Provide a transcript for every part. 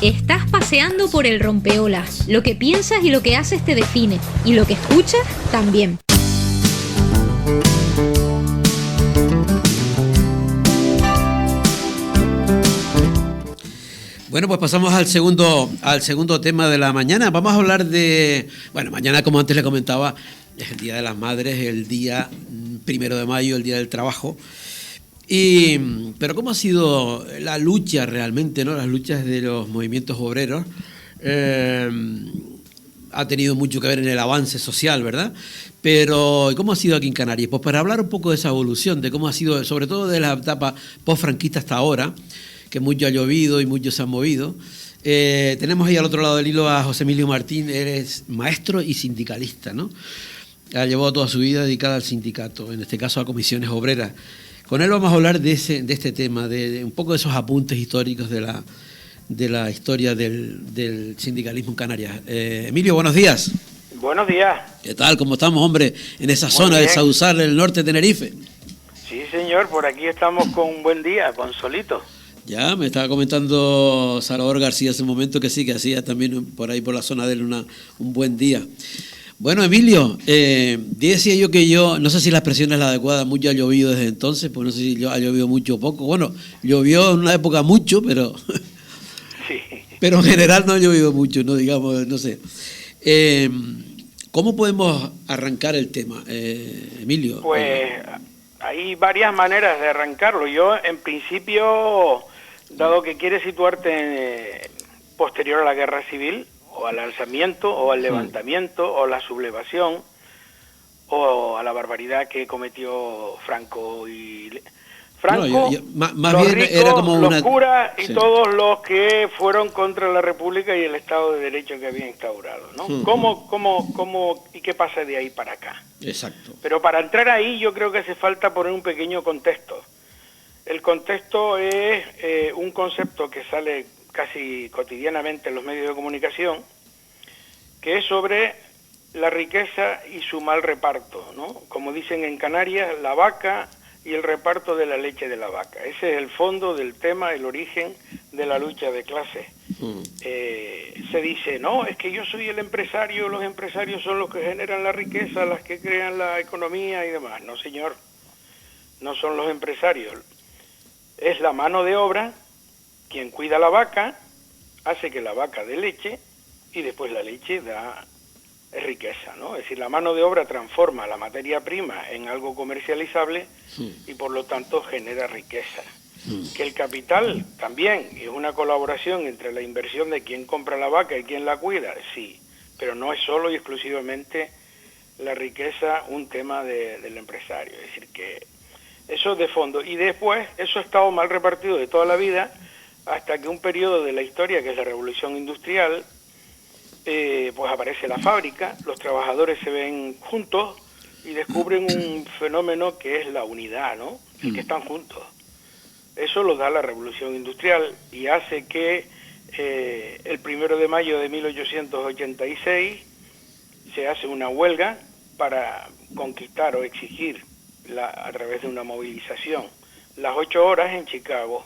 Estás paseando por el rompeolas. Lo que piensas y lo que haces te define. Y lo que escuchas también. Bueno, pues pasamos al segundo tema de la mañana. Vamos a hablar de... Bueno, mañana, como antes le comentaba, es el Día de las Madres, el día 1 de mayo, el Día del Trabajo. Pero ¿cómo ha sido la lucha realmente, ¿no? Las luchas de los movimientos obreros ha tenido mucho que ver en el avance social, ¿verdad? Pero ¿cómo ha sido aquí en Canarias? Pues para hablar un poco de esa evolución, de cómo ha sido, sobre todo de la etapa post-franquista hasta ahora, que mucho ha llovido y muchos se han movido. Tenemos ahí al otro lado del hilo a José Emilio Martín. Eres maestro y sindicalista, ¿no? Ha llevado toda su vida dedicada al sindicato, en este caso a comisiones obreras. Con él vamos a hablar de este tema, de un poco de esos apuntes históricos de la historia del sindicalismo en Canarias. Emilio, buenos días. Buenos días. ¿Qué tal? ¿Cómo estamos, hombre, en esa zona bien. del Sausal, del norte de Tenerife? Sí, señor, por aquí estamos con un buen día, con solito. Ya, me estaba comentando Salvador García hace un momento que sí, que hacía también por ahí por la zona de él un buen día. Bueno, Emilio, decía yo, no sé si la expresión es la adecuada, mucho ha llovido desde entonces, pues no sé si ha llovido mucho o poco. Bueno, llovió en una época mucho, pero sí. Pero en general no ha llovido mucho, no digamos, no sé. ¿Cómo podemos arrancar el tema, Emilio? Pues hay varias maneras de arrancarlo. Yo, en principio, dado que quieres situarte posterior a la guerra civil, o al alzamiento, o al levantamiento, o a la sublevación, o a la barbaridad que cometió Franco y... Franco, más los bien ricos, era como los una... curas y sí. Todos los que fueron contra la República y el Estado de Derecho que había instaurado, ¿no? ¿Cómo y qué pasa de ahí para acá? Exacto. Pero para entrar ahí yo creo que hace falta poner un pequeño contexto. El contexto es un concepto que sale casi cotidianamente en los medios de comunicación, que es sobre la riqueza y su mal reparto, ¿no? Como dicen en Canarias, la vaca y el reparto de la leche de la vaca. Ese es el fondo del tema, el origen de la lucha de clases. Se dice, no, es que yo soy el empresario, los empresarios son los que generan la riqueza, las que crean la economía y demás. No, señor, no son los empresarios. Es la mano de obra quien cuida la vaca, hace que la vaca dé leche y después la leche da riqueza, ¿no? Es decir, la mano de obra transforma la materia prima en algo comercializable y por lo tanto genera riqueza. Que el capital también es una colaboración entre la inversión de quien compra la vaca y quien la cuida, sí, pero no es solo y exclusivamente la riqueza un tema del empresario, es decir, que eso es de fondo. Y después, eso ha estado mal repartido de toda la vida, hasta que un periodo de la historia, que es la Revolución Industrial, pues aparece la fábrica, los trabajadores se ven juntos y descubren un fenómeno que es la unidad, ¿no? El que están juntos. Eso lo da la Revolución Industrial y hace que el 1 de mayo de 1886 se hace una huelga para conquistar o exigir a través de una movilización las 8 horas en Chicago.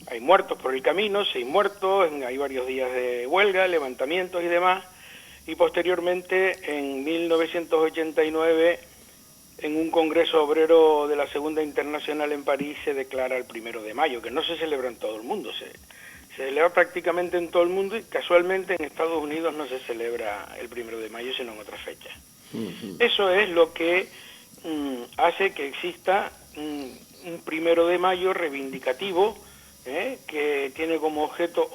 Hay muertos por el camino, 6 muertos, hay varios días de huelga, levantamientos y demás, y posteriormente en 1989 en un congreso obrero de la Segunda Internacional en París se declara el 1 de mayo, que no se celebra en todo el mundo, se celebra prácticamente en todo el mundo y casualmente en Estados Unidos no se celebra el 1 de mayo sino en otras fechas. Eso es lo que hace que exista un 1 de mayo reivindicativo, que tiene como objeto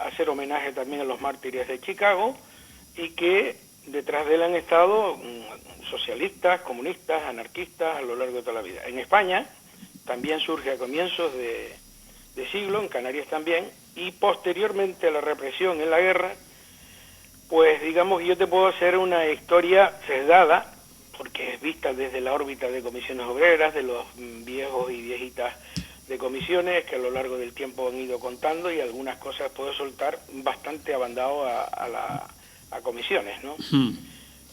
hacer homenaje también a los mártires de Chicago y que detrás de él han estado socialistas, comunistas, anarquistas a lo largo de toda la vida. En España también surge a comienzos de siglo, en Canarias también, y posteriormente a la represión en la guerra, pues digamos que yo te puedo hacer una historia sesgada, porque es vista desde la órbita de comisiones obreras, de los viejos y viejitas de comisiones que a lo largo del tiempo han ido contando y algunas cosas puedo soltar bastante abandado a comisiones, ¿no?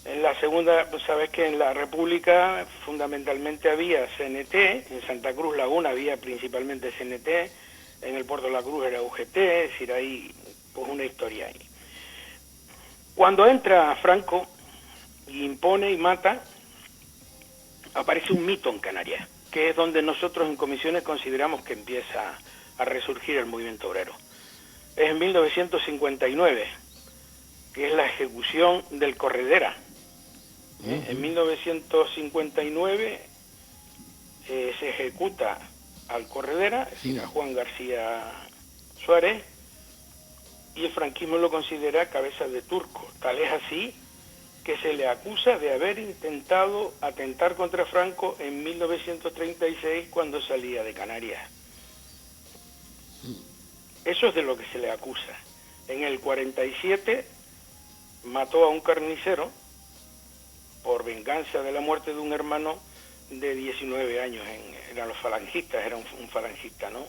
En la segunda, pues sabes que en la República fundamentalmente había CNT, en Santa Cruz Laguna había principalmente CNT, en el Puerto de la Cruz era UGT, es decir, ahí pues una historia ahí. Cuando entra Franco y impone y mata, aparece un mito en Canarias, que es donde nosotros en comisiones consideramos que empieza a resurgir el movimiento obrero. Es en 1959, que es la ejecución del Corredera. En 1959 se ejecuta al Corredera, es decir, a Juan García Suárez, y el franquismo lo considera cabeza de turco. Tal es así que se le acusa de haber intentado atentar contra Franco en 1936 cuando salía de Canarias. Eso es de lo que se le acusa. En el 47 mató a un carnicero por venganza de la muerte de un hermano de 19 años. Eran los falangistas, era un falangista, ¿no?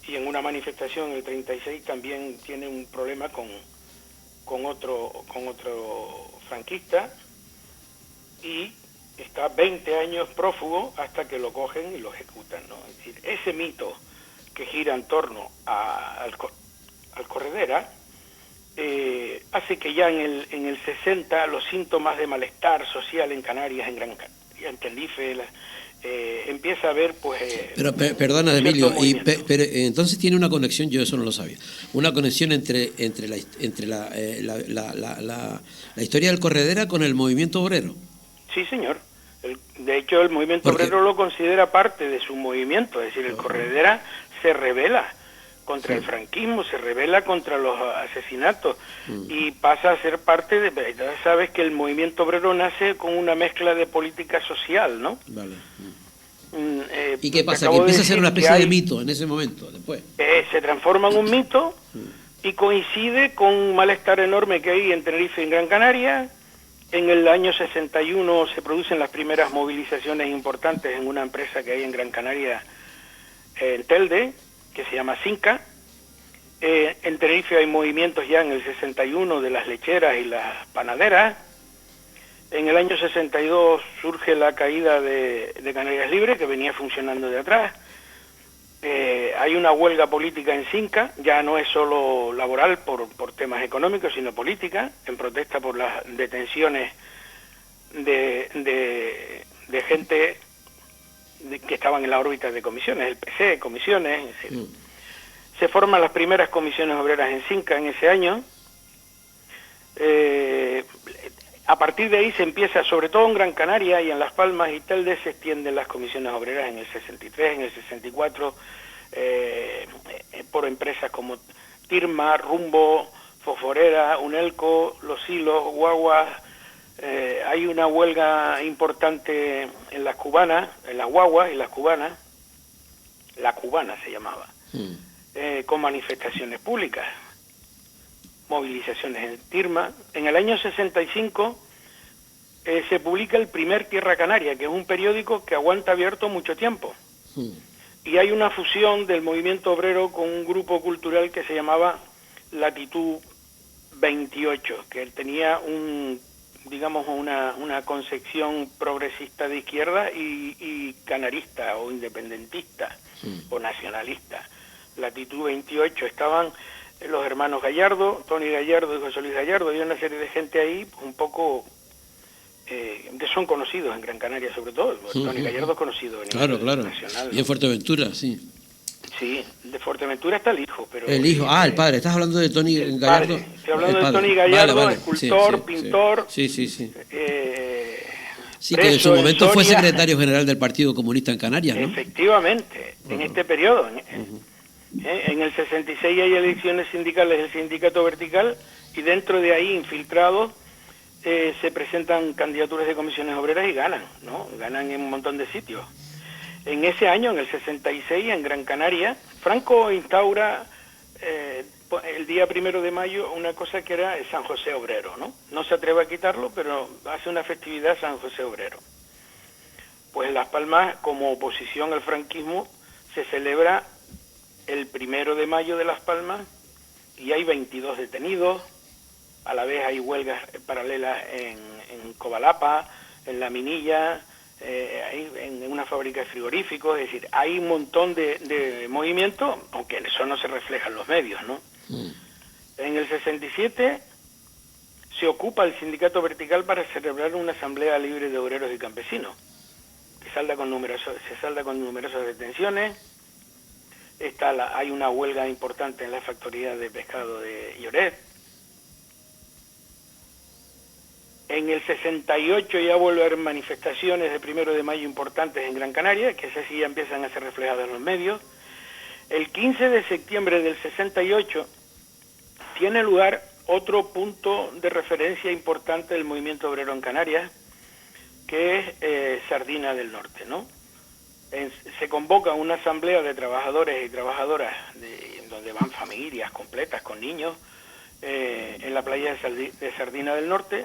Y en una manifestación en el 36 también tiene un problema con otro franquista y está 20 años prófugo hasta que lo cogen y lo ejecutan, ¿no? Es decir, ese mito que gira en torno al Corredera hace que ya en el 60 los síntomas de malestar social en Canarias, en Gran Canaria, en Tenerife, empieza a haber, pues... Pero perdona, Emilio, pero entonces tiene una conexión, yo eso no lo sabía, una conexión entre la historia del Corredera con el movimiento obrero. Sí, señor. De hecho, el movimiento obrero lo considera parte de su movimiento, es decir, el Corredera se rebela contra el franquismo, se rebela contra los asesinatos y pasa a ser parte de... Ya sabes que el movimiento obrero nace con una mezcla de política social, ¿no? Vale. ¿Y qué pasa? Que empieza a ser una especie de mito en ese momento, después. Se transforma en un mito y coincide con un malestar enorme que hay en Tenerife y en Gran Canaria. En el año 61 se producen las primeras movilizaciones importantes en una empresa que hay en Gran Canaria, en Telde, que se llama Cinca. En Tenerife hay movimientos ya en el 61 de las lecheras y las panaderas. En el año 62 surge la caída de Canarias Libre, que venía funcionando de atrás. Hay una huelga política en Cinca, ya no es solo laboral por temas económicos, sino política, en protesta por las detenciones de gente que estaban en la órbita de comisiones, el PC, comisiones. Se forman las primeras comisiones obreras en Cinca en ese año. A partir de ahí se empieza, sobre todo en Gran Canaria y en Las Palmas y Telde, se extienden las comisiones obreras en el 63, en el 64, por empresas como Tirma, Rumbo, Fosforera, Unelco, Los Hilos, Guaguas. Hay una huelga importante en las cubanas, en las guaguas y las cubanas, la cubana se llamaba, con manifestaciones públicas, movilizaciones en Tirma. En el año 65 se publica el primer Tierra Canaria, que es un periódico que aguanta abierto mucho tiempo. Y hay una fusión del movimiento obrero con un grupo cultural que se llamaba Latitud 28, que tenía una concepción progresista de izquierda y canarista o independentista o nacionalista. Latitud 28 estaban los hermanos Gallardo, Tony Gallardo y José Luis Gallardo, y una serie de gente ahí un poco que son conocidos en Gran Canaria sobre todo. Tony Gallardo es conocido en el nacional, y en Fuerteventura, sí. Sí, de Fuerteventura está el hijo, pero... El hijo, el padre, ¿estás hablando de Tony Gallardo? Estoy hablando de Tony Gallardo, vale. escultor, pintor... Sí, sí, que en su momento fue secretario general del Partido Comunista en Canarias, ¿no? Efectivamente, en este periodo. En el 66 hay elecciones sindicales del Sindicato Vertical y dentro de ahí, infiltrados, se presentan candidaturas de comisiones obreras y ganan, ¿no? Ganan en un montón de sitios. En ese año, en el 66, en Gran Canaria, Franco instaura el día 1 de mayo una cosa que era el San José Obrero, ¿no? No se atreve a quitarlo, pero hace una festividad San José Obrero. Pues en Las Palmas, como oposición al franquismo, se celebra el 1 de mayo de Las Palmas y hay 22 detenidos. A la vez hay huelgas paralelas en Covalapa, en La Minilla, en una fábrica de frigoríficos. Es decir, hay un montón de movimientos, aunque eso no se refleja en los medios, ¿no? En el 67 se ocupa el sindicato vertical para celebrar una asamblea libre de obreros y campesinos, que se salda con numerosas detenciones. Hay una huelga importante en la factoría de pescado de Lloret. En el 68 ya vuelve a haber manifestaciones de 1 de mayo importantes en Gran Canaria, que esas sí ya empiezan a ser reflejadas en los medios. El 15 de septiembre del 68 tiene lugar otro punto de referencia importante del movimiento obrero en Canarias, que es Sardina del Norte, ¿no? Se convoca una asamblea de trabajadores y trabajadoras, donde van familias completas con niños, en la playa de Sardina del Norte,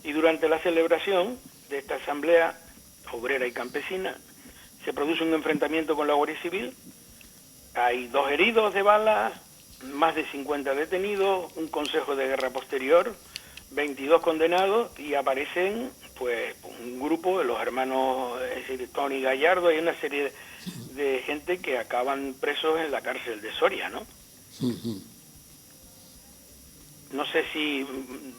y durante la celebración de esta asamblea obrera y campesina se produce un enfrentamiento con la Guardia Civil. Hay 2 heridos de bala, más de 50 detenidos, un consejo de guerra posterior, 22 condenados, y aparecen pues un grupo de los hermanos, es decir, Tony Gallardo. Hay una serie de gente que acaban presos en la cárcel de Soria, ¿no? No sé si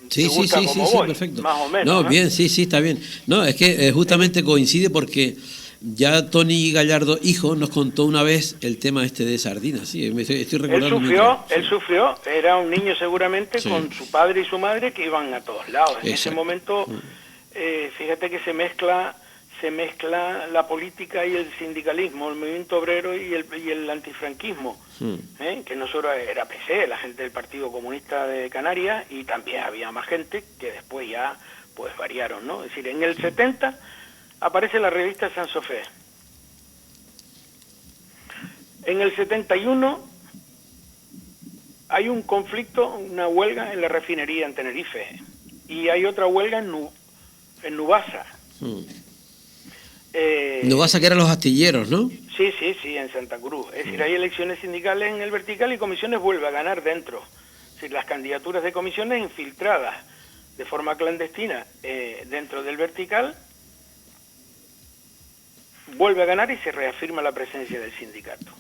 te gusta como voy, perfecto. más o menos. No, bien, sí, está bien. No, es que justamente coincide porque ya Tony Gallardo, hijo, nos contó una vez el tema este de Sardina, sí, estoy recordando. Él sufrió, era un niño seguramente, con su padre y su madre, que iban a todos lados. En ese momento, fíjate que se mezcla la política y el sindicalismo, el movimiento obrero y el antifranquismo, que no solo era PC, la gente del Partido Comunista de Canarias, y también había más gente que después ya pues variaron, ¿no? Es decir, en el 70 aparece la revista San Sofé. En el 71 hay un conflicto, una huelga en la refinería en Tenerife, y hay otra huelga en Nubasa. Nubasa, que eran los astilleros, ¿no? Sí, en Santa Cruz. Es decir, hay elecciones sindicales en el vertical y Comisiones vuelve a ganar dentro. Es decir, las candidaturas de comisiones infiltradas de forma clandestina dentro del vertical, vuelve a ganar y se reafirma la presencia del sindicato.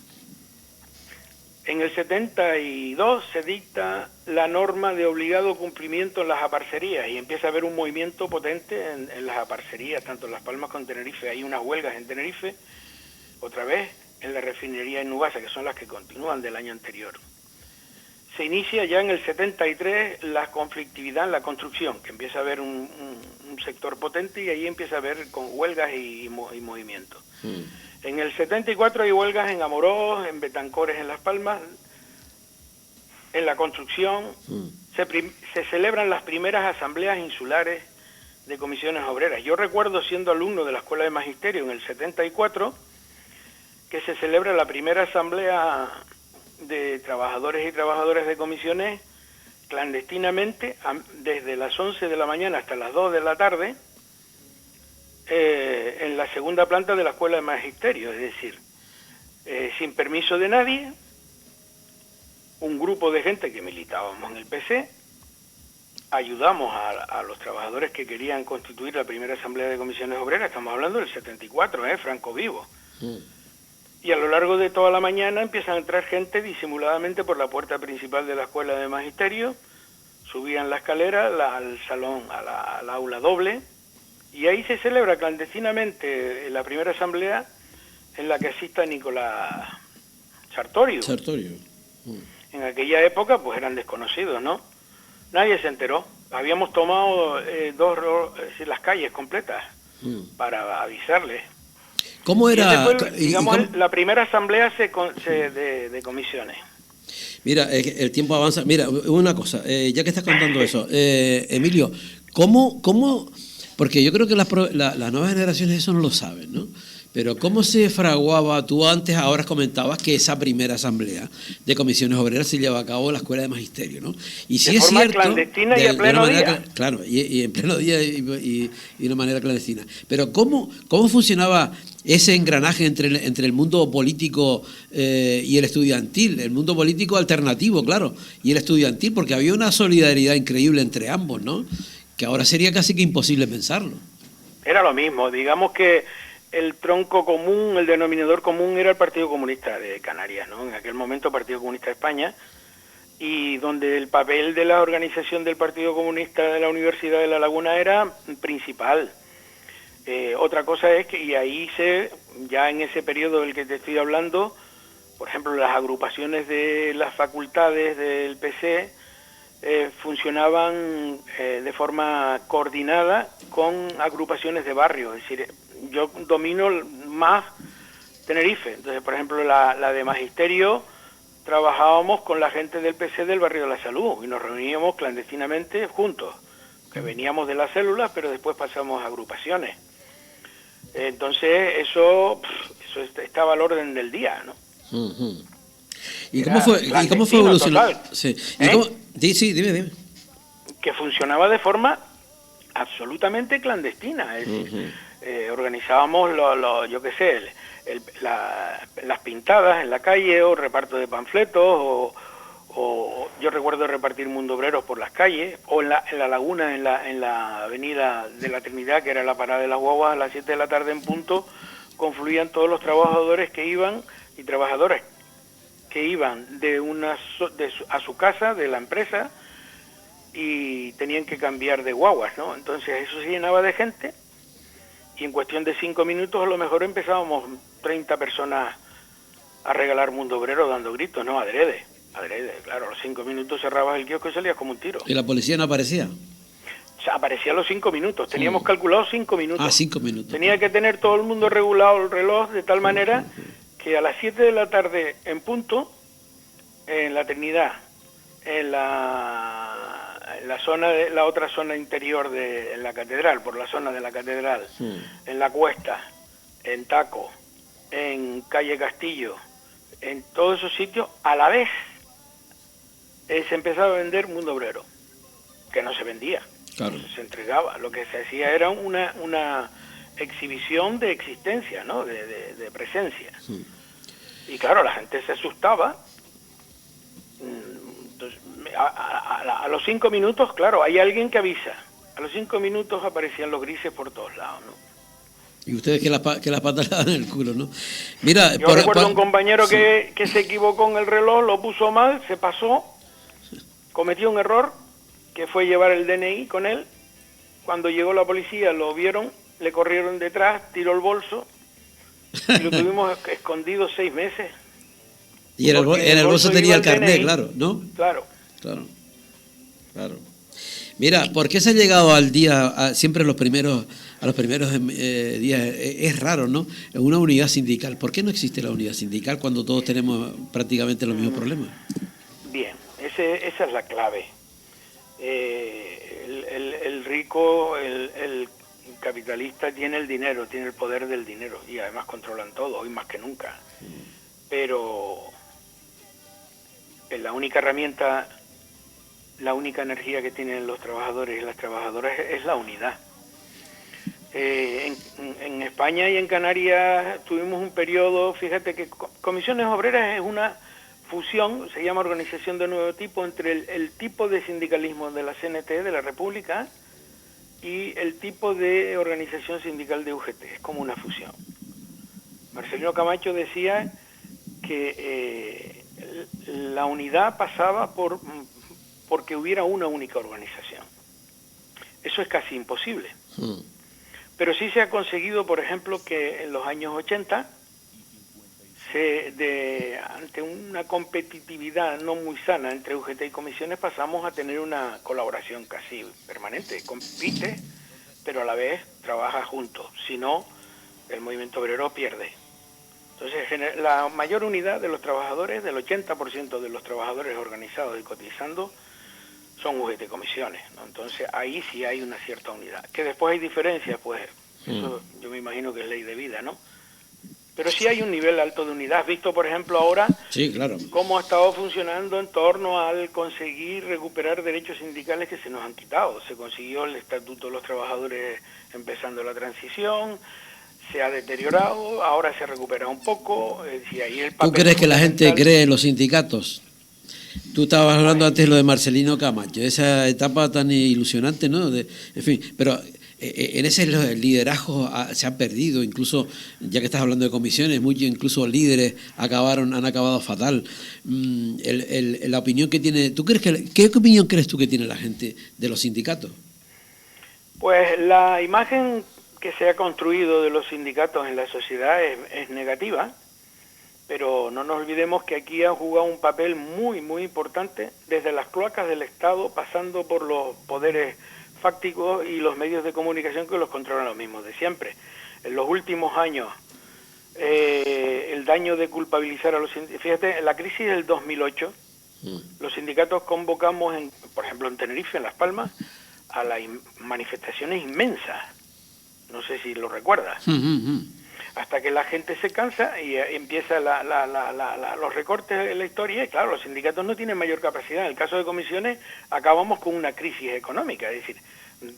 En el 72 se dicta la norma de obligado cumplimiento en las aparcerías y empieza a haber un movimiento potente en las aparcerías, tanto en Las Palmas como en Tenerife. Hay unas huelgas en Tenerife, otra vez en la refinería en Nubasa, que son las que continúan del año anterior. Se inicia ya en el 73 la conflictividad en la construcción, que empieza a haber un sector potente, y ahí empieza a haber con huelgas y movimiento. En el 74 hay huelgas en Amorós, en Betancores, en Las Palmas, en la construcción. Se celebran las primeras asambleas insulares de comisiones obreras. Yo recuerdo, siendo alumno de la Escuela de Magisterio en el 74, que se celebra la primera asamblea de trabajadores y trabajadoras de comisiones clandestinamente, desde las 11 de la mañana hasta las 2 de la tarde, en la segunda planta de la Escuela de Magisterio, es decir, sin permiso de nadie, un grupo de gente que militábamos en el PC, ayudamos a los trabajadores que querían constituir la primera asamblea de comisiones obreras. Estamos hablando del 74, Franco vivo. Y a lo largo de toda la mañana empiezan a entrar gente disimuladamente por la puerta principal de la Escuela de Magisterio, subían la escalera al salón, al aula doble, y ahí se celebra clandestinamente la primera asamblea en la que asista Nicolás Sartorio. En aquella época pues eran desconocidos, ¿no? Nadie se enteró. Habíamos tomado las calles completas para avisarles. ¿Cómo era? Digamos, la primera asamblea de comisiones. Mira, el tiempo avanza. Mira, una cosa, ya que estás contando eso, Emilio, ¿cómo? Porque yo creo que las nuevas generaciones eso no lo saben, ¿no? Pero ¿cómo se fraguaba? Tú antes, ahora comentabas que esa primera asamblea de comisiones obreras se lleva a cabo en la Escuela de Magisterio, ¿no? Y sí es cierto, clandestina y a pleno día. Claro, y en pleno día y de una manera clandestina. Pero ¿cómo funcionaba ese engranaje entre el mundo político y el estudiantil? El mundo político alternativo, claro, y el estudiantil, porque había una solidaridad increíble entre ambos, ¿no? Que ahora sería casi que imposible pensarlo. Era lo mismo, digamos que el tronco común, el denominador común era el Partido Comunista de Canarias, ¿no? En aquel momento Partido Comunista de España, y donde el papel de la organización del Partido Comunista de la Universidad de La Laguna era principal. Otra cosa es que, y ahí ya en ese periodo del que te estoy hablando, por ejemplo, las agrupaciones de las facultades del PC funcionaban de forma coordinada con agrupaciones de barrio. Es decir, yo domino más Tenerife. Entonces, por ejemplo, la de Magisterio, trabajábamos con la gente del PC del barrio de la Salud y nos reuníamos clandestinamente juntos, que veníamos de las células, pero después pasamos a agrupaciones. Entonces, eso estaba al orden del día, ¿no? Uh-huh. ¿Y cómo fue evolucionando? Sí. Sí, dime. Que funcionaba de forma absolutamente clandestina. Es decir, organizábamos, yo qué sé, las pintadas en la calle, o reparto de panfletos, o yo recuerdo repartir mundobreros por las calles, o en la laguna, en la avenida de la Trinidad, que era la parada de las guaguas, a las 7 de la tarde en punto, confluían todos los trabajadores que iban y trabajadoras que iban a su casa, de la empresa, y tenían que cambiar de guaguas, ¿no? Entonces eso se llenaba de gente, y en cuestión de 5 minutos a lo mejor empezábamos 30 personas a regalar mundo obrero dando gritos, ¿no? Adrede, claro, a los 5 minutos cerrabas el kiosco y salías como un tiro. ¿Y la policía no aparecía? O sea, aparecía a los 5 minutos, teníamos calculado 5 minutos. 5 minutos. Tenía que tener todo el mundo regulado el reloj de tal manera que a las 7 de la tarde en punto, en la Trinidad, en la zona de la otra zona interior en la catedral, por la zona de la catedral, en la Cuesta, en Taco, en Calle Castillo, en todos esos sitios, a la vez se empezaba a vender mundo obrero, que no se vendía, claro. Se entregaba. Lo que se hacía era una exhibición de existencia, ¿no? de presencia. Y claro, la gente se asustaba. Entonces, a los 5 minutos, claro, hay alguien que avisa. A los 5 minutos aparecían los grises por todos lados, ¿no? Y ustedes que la pata le dan en el culo, ¿no? Mira, yo recuerdo un compañero que se equivocó en el reloj, lo puso mal, se pasó, cometió un error, que fue llevar el DNI con él. Cuando llegó la policía lo vieron, le corrieron detrás, tiró el bolso y lo tuvimos escondido 6 meses. Y en el bolso tenía el carnet, DNI. claro, ¿no? Claro. Mira, ¿por qué se ha llegado al día, siempre a los primeros días? Es raro, ¿no? Una unidad sindical. ¿Por qué no existe la unidad sindical cuando todos tenemos prácticamente los mismos problemas? Bien, esa es la clave. El rico, el capitalista tiene el dinero, tiene el poder del dinero y además controlan todo, hoy más que nunca. Pero la única herramienta, la única energía que tienen los trabajadores y las trabajadoras es la unidad. En España y en Canarias tuvimos un periodo, fíjate que Comisiones Obreras es una fusión, se llama organización de nuevo tipo, entre el tipo de sindicalismo de la CNT, de la República, y el tipo de organización sindical de UGT, es como una fusión. Marcelino Camacho decía que la unidad pasaba porque hubiera una única organización. Eso es casi imposible. Pero sí se ha conseguido, por ejemplo, que en los años 80, ante una competitividad no muy sana entre UGT y comisiones, pasamos a tener una colaboración casi permanente. Compite, pero a la vez trabaja juntos. Si no, el movimiento obrero pierde. Entonces, la mayor unidad de los trabajadores, del 80% de los trabajadores organizados y cotizando, son UGT comisiones, ¿no? Entonces, ahí sí hay una cierta unidad. Que después hay diferencias, pues, eso yo me imagino que es ley de vida, ¿no? Pero sí hay un nivel alto de unidad. ¿Has visto, por ejemplo, ahora cómo ha estado funcionando en torno al conseguir recuperar derechos sindicales que se nos han quitado? Se consiguió el Estatuto de los Trabajadores empezando la transición, se ha deteriorado, ahora se recupera un poco. Ahí el papel. ¿Tú crees que la gente cree en los sindicatos? Tú estabas hablando antes de lo de Marcelino Camacho, esa etapa tan ilusionante, ¿no? En fin, pero en ese el liderazgo se ha perdido, incluso ya que estás hablando de comisiones, muchos incluso líderes han acabado fatal. La opinión que tiene, ¿qué opinión crees tú que tiene la gente de los sindicatos? Pues la imagen que se ha construido de los sindicatos en la sociedad es negativa, pero no nos olvidemos que aquí han jugado un papel muy, muy importante desde las cloacas del Estado, pasando por los poderes fácticos y los medios de comunicación que los controlan los mismos de siempre. En los últimos años, el daño de culpabilizar a los sindicatos... Fíjate, en la crisis del 2008, los sindicatos convocamos, por ejemplo, en Tenerife, en Las Palmas, a las manifestaciones inmensas. No sé si lo recuerdas. Hasta que la gente se cansa y empieza los recortes de la historia, y claro, los sindicatos no tienen mayor capacidad. En el caso de comisiones, acabamos con una crisis económica, es decir,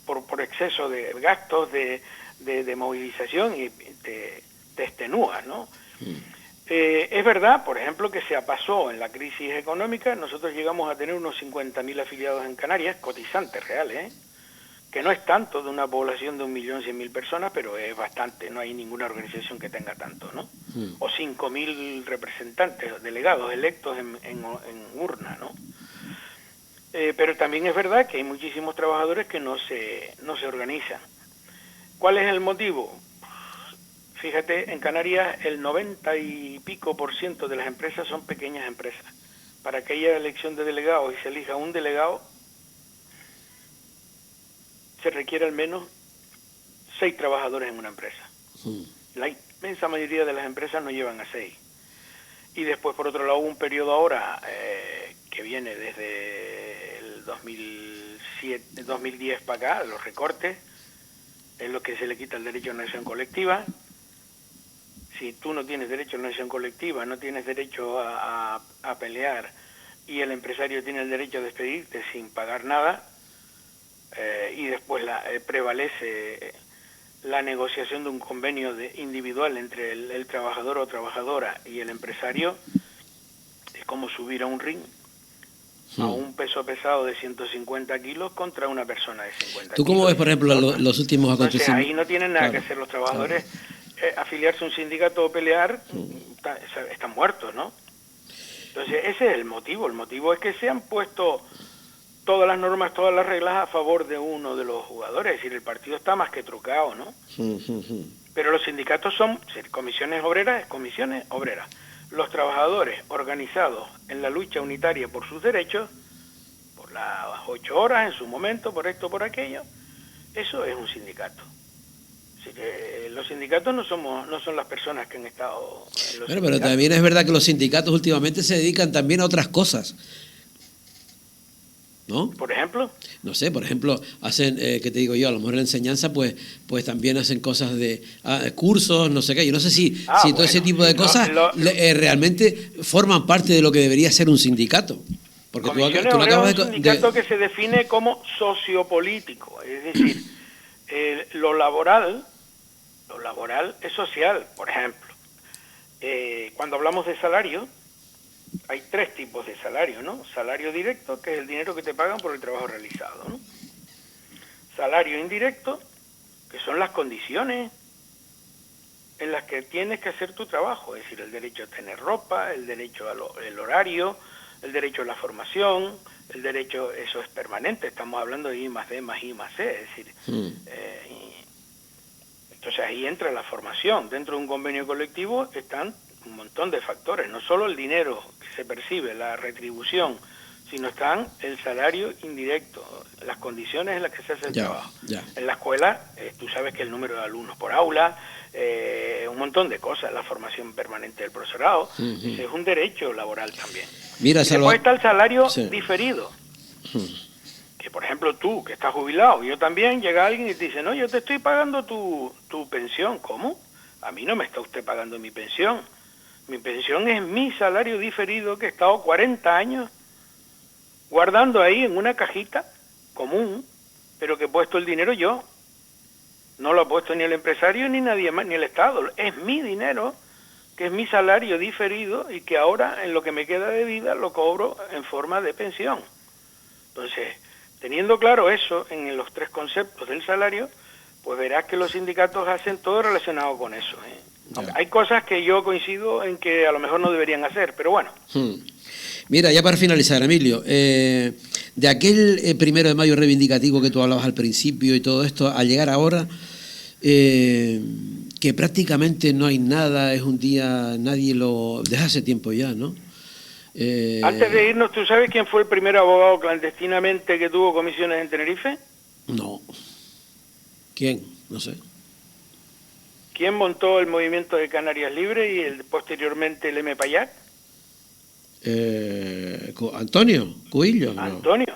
por exceso de gastos, de movilización, y te extenúas, ¿no? Es verdad, por ejemplo, que se pasó en la crisis económica, nosotros llegamos a tener unos 50.000 afiliados en Canarias, cotizantes reales, que no es tanto de una población de 1.100.000 personas, pero es bastante, no hay ninguna organización que tenga tanto, ¿no? O 5.000 representantes, delegados electos en urna, ¿no? Pero también es verdad que hay muchísimos trabajadores que no se organizan. ¿Cuál es el motivo? Fíjate, en Canarias el 90 y pico % de las empresas son pequeñas empresas. Para que haya elección de delegados y se elija un delegado, se requiere al menos 6 trabajadores en una empresa. La inmensa mayoría de las empresas no llevan a 6. Y después, por otro lado, un periodo ahora que viene desde el 2010 para acá, los recortes, en los que se le quita el derecho a una acción colectiva. Si tú no tienes derecho a una acción colectiva, no tienes derecho a pelear, y el empresario tiene el derecho a despedirte sin pagar nada, y después prevalece la negociación de un convenio individual entre el trabajador o trabajadora y el empresario, es como subir a un ring a un peso pesado de 150 kilos contra una persona de 50 kilos. ¿Tú cómo ves, por ejemplo, los últimos acontecimientos? Entonces, ahí no tienen nada que hacer los trabajadores. Afiliarse a un sindicato o pelear, están muertos, ¿no? Entonces, ese es el motivo. El motivo es que se han puesto todas las normas, todas las reglas a favor de uno de los jugadores. Es decir, el partido está más que trucado, ¿no? Pero los sindicatos son comisiones obreras, Los trabajadores organizados en la lucha unitaria por sus derechos, por las 8 horas en su momento, por esto, por aquello, eso es un sindicato. Así que los sindicatos no son las personas que han estado en los pero también es verdad que los sindicatos últimamente se dedican también a otras cosas, ¿no? Por ejemplo, no sé, por ejemplo, hacen, ¿qué te digo yo? A lo mejor en la enseñanza, pues también hacen cosas de cursos, no sé qué. Yo no sé si todo ese tipo de cosas realmente forman parte de lo que debería ser un sindicato. Porque tú acabas un sindicato que se define como sociopolítico, es decir, lo laboral es social. Por ejemplo, cuando hablamos de salario, hay 3 tipos de salario, ¿no? Salario directo, que es el dinero que te pagan por el trabajo realizado, ¿no? Salario indirecto, que son las condiciones en las que tienes que hacer tu trabajo, es decir, el derecho a tener ropa, el derecho al horario, el derecho a la formación, el derecho, eso es permanente, estamos hablando de I más D más I más C, es decir, entonces ahí entra la formación. Dentro de un convenio colectivo están un montón de factores, no solo el dinero que se percibe, la retribución, sino están el salario indirecto, las condiciones en las que se hace el trabajo. En la escuela, tú sabes que el número de alumnos por aula, un montón de cosas, la formación permanente del profesorado, ese es un derecho laboral también. Mira, y después está el salario diferido, que por ejemplo tú, que estás jubilado, yo también, llega alguien y te dice, no, yo te estoy pagando tu pensión. ¿Cómo? A mí no me está usted pagando mi pensión. Mi pensión es mi salario diferido que he estado 40 años guardando ahí en una cajita común, pero que he puesto el dinero yo. No lo ha puesto ni el empresario ni nadie más, ni el Estado. Es mi dinero, que es mi salario diferido y que ahora en lo que me queda de vida lo cobro en forma de pensión. Entonces, teniendo claro eso en los 3 conceptos del salario, pues verás que los sindicatos hacen todo relacionado con eso, ¿eh? Hay cosas que yo coincido en que a lo mejor no deberían hacer, pero bueno. Mira, ya para finalizar, Emilio, de aquel 1 de mayo reivindicativo que tú hablabas al principio y todo esto, al llegar ahora, que prácticamente no hay nada, es un día, nadie lo... desde hace tiempo ya, ¿no? Antes de irnos, ¿tú sabes quién fue el primer abogado clandestinamente que tuvo comisiones en Tenerife? No. ¿Quién? No sé. ¿Quién montó el movimiento de Canarias Libres y posteriormente el M-Payac? Antonio Cubillo. Antonio.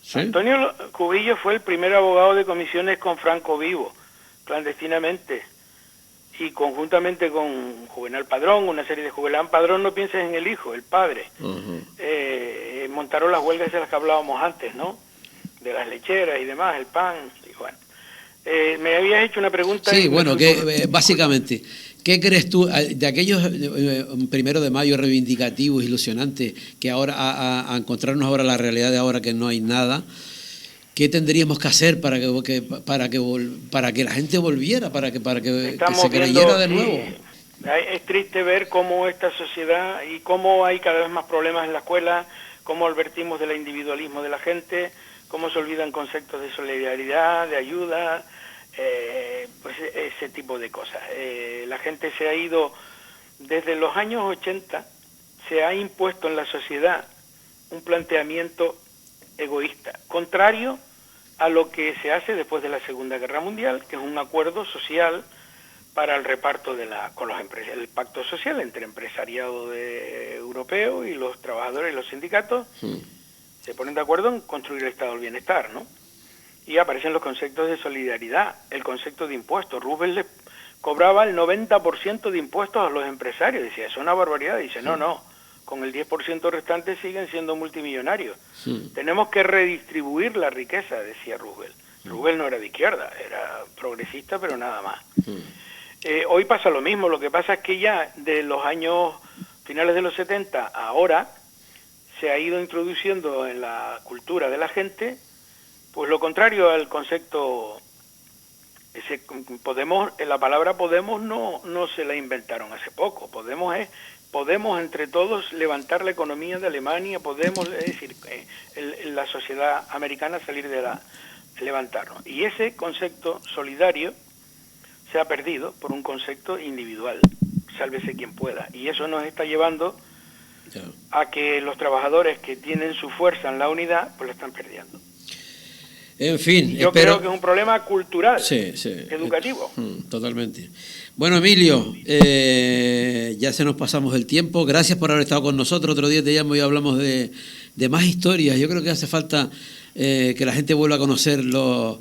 ¿Sí? Antonio Cubillo fue el primer abogado de comisiones con Franco Vivo, clandestinamente, y conjuntamente con Juvenal Padrón, una serie de Juvenal Padrón, no pienses en el hijo, el padre. Montaron las huelgas de las que hablábamos antes, ¿no? De las lecheras y demás, el pan, y bueno. Me habías hecho una pregunta. Sí, bueno, que básicamente, ¿qué crees tú de aquellos 1 de mayo reivindicativos, ilusionantes, que ahora a encontrarnos ahora la realidad de ahora que no hay nada? ¿Qué tendríamos que hacer para que la gente volviera, para que se creyera de nuevo? Es triste ver cómo esta sociedad y cómo hay cada vez más problemas en la escuela, cómo advertimos del individualismo de la gente, cómo se olvidan conceptos de solidaridad, de ayuda, pues ese tipo de cosas. La gente se ha ido, desde los años 80, se ha impuesto en la sociedad un planteamiento egoísta, contrario a lo que se hace después de la Segunda Guerra Mundial, que es un acuerdo social para el reparto con los el pacto social entre empresariado europeo y los trabajadores y los sindicatos. Se ponen de acuerdo en construir el estado del bienestar, ¿no? Y aparecen los conceptos de solidaridad, el concepto de impuestos. Roosevelt le cobraba el 90% de impuestos a los empresarios. Decía, es una barbaridad. Dice, no, con el 10% restante siguen siendo multimillonarios. Tenemos que redistribuir la riqueza, decía Roosevelt. Roosevelt no era de izquierda, era progresista, pero nada más. Hoy pasa lo mismo. Lo que pasa es que ya de los años finales de los 70 a ahora se ha ido introduciendo en la cultura de la gente, pues lo contrario al concepto, la palabra Podemos no se la inventaron hace poco. Podemos entre todos levantar la economía de Alemania, es decir, la sociedad americana salir de levantarnos. Y ese concepto solidario se ha perdido por un concepto individual, sálvese quien pueda. Y eso nos está llevando a que los trabajadores que tienen su fuerza en la unidad, pues la están perdiendo. En fin, yo creo que es un problema cultural, educativo. Totalmente. Bueno, Emilio, ya se nos pasamos el tiempo. Gracias por haber estado con nosotros. Otro día te llamo y hablamos de más historias. Yo creo que hace falta que la gente vuelva a conocer los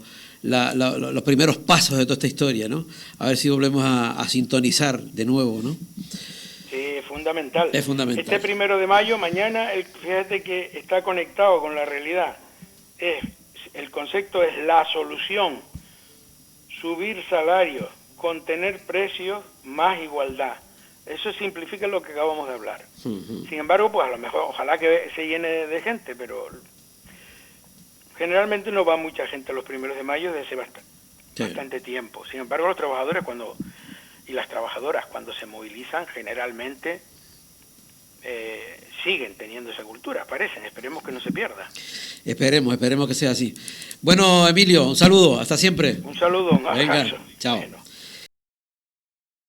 primeros pasos de toda esta historia, ¿no? A ver si volvemos a sintonizar de nuevo, ¿no? Sí, es fundamental. Es fundamental. Este 1 de mayo, mañana, fíjate que está conectado con la realidad. El concepto es la solución: subir salarios, contener precios, más igualdad. Eso simplifica lo que acabamos de hablar. Sin embargo, pues a lo mejor, ojalá que se llene de gente, pero generalmente no va mucha gente a los 1 de mayo desde hace bastante tiempo. Sin embargo, los trabajadores y las trabajadoras cuando se movilizan generalmente siguen teniendo esa cultura, esperemos que no se pierda. Esperemos que sea así. Bueno, Emilio, un saludo, hasta siempre. Un saludo, un abrazo. Venga, chao. Bueno.